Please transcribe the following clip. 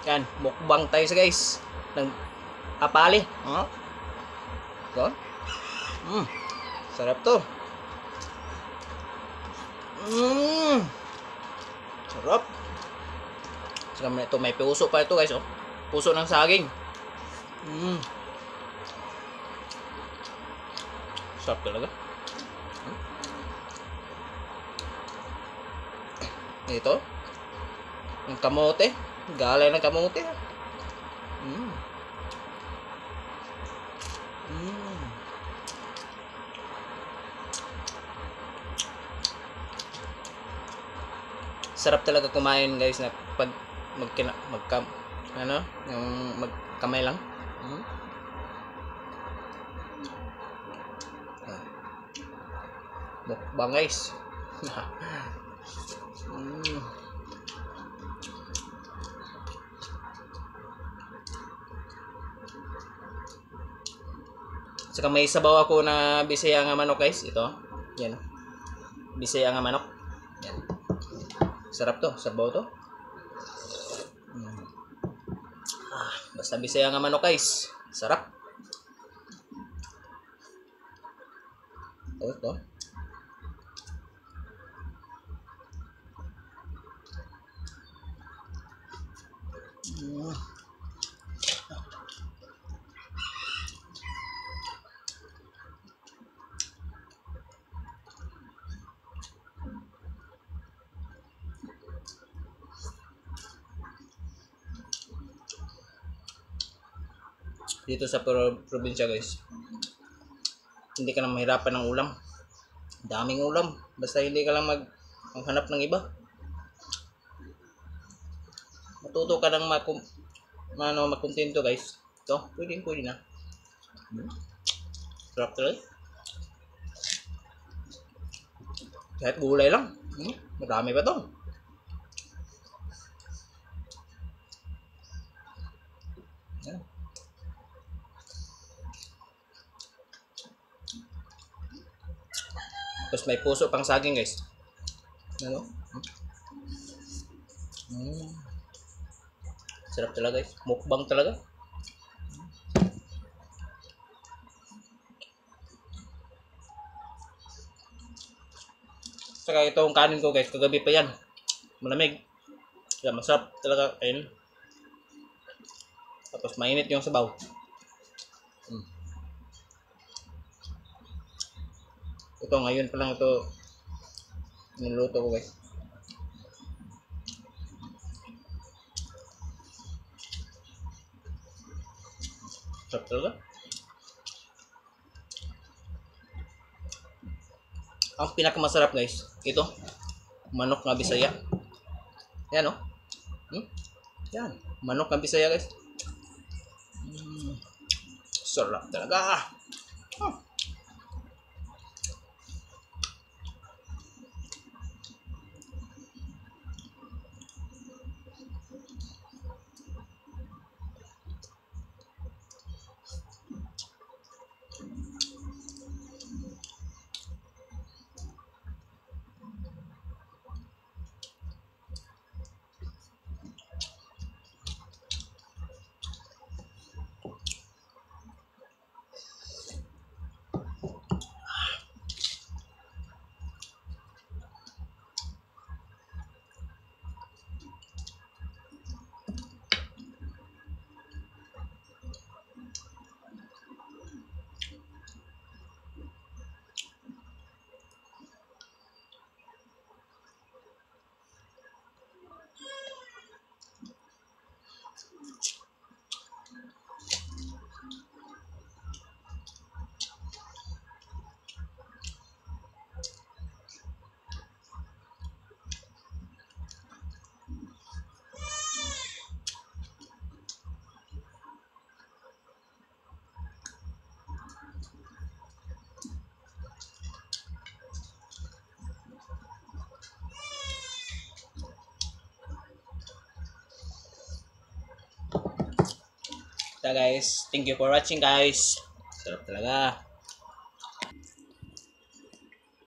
Yan, mukbang tayo sa guys. Ng apali. Ito. Sarap to. Sarap. Saka ito, may puso pa ito guys. Oh. Puso ng saging. Sarap talaga. Ito. Ang kamote. Galay ng kamote. Sarap talaga kumain guys na pag yung magkamay lang. Mukbang guys. Saka may sabaw ako na Bisaya nga manok guys. Ito. Yan. Bisaya nga manok. Yan. Sarap to. Sabaw to. Basta Bisaya nga manok guys. Sarap. Ito. Dito sa probinsya guys, hindi ka na mahirapan ng ulam. Daming ulam. Basta hindi ka lang maghanap ng iba. Matuto ka ng makontento guys. Ito, pwede na. Sarap talaga. Kahit gulay lang. Marami pa to. Yan. Tapos may puso pang saging guys. Ano? Sarap talaga guys. Mukbang talaga. Saka itong kanin ko guys, kagabi pa yan. Malamig. Kaya masarap talaga kain. Tapos mainit yung sabaw. Ito ngayon pa lang ito niluto ko guys. Sarap talaga. Ang pinakamasarap guys, ito manok na Bisaya. Yan oh. Yan, manok na Bisaya guys. Sarap talaga. So guys, thank you for watching guys. Sarap talaga.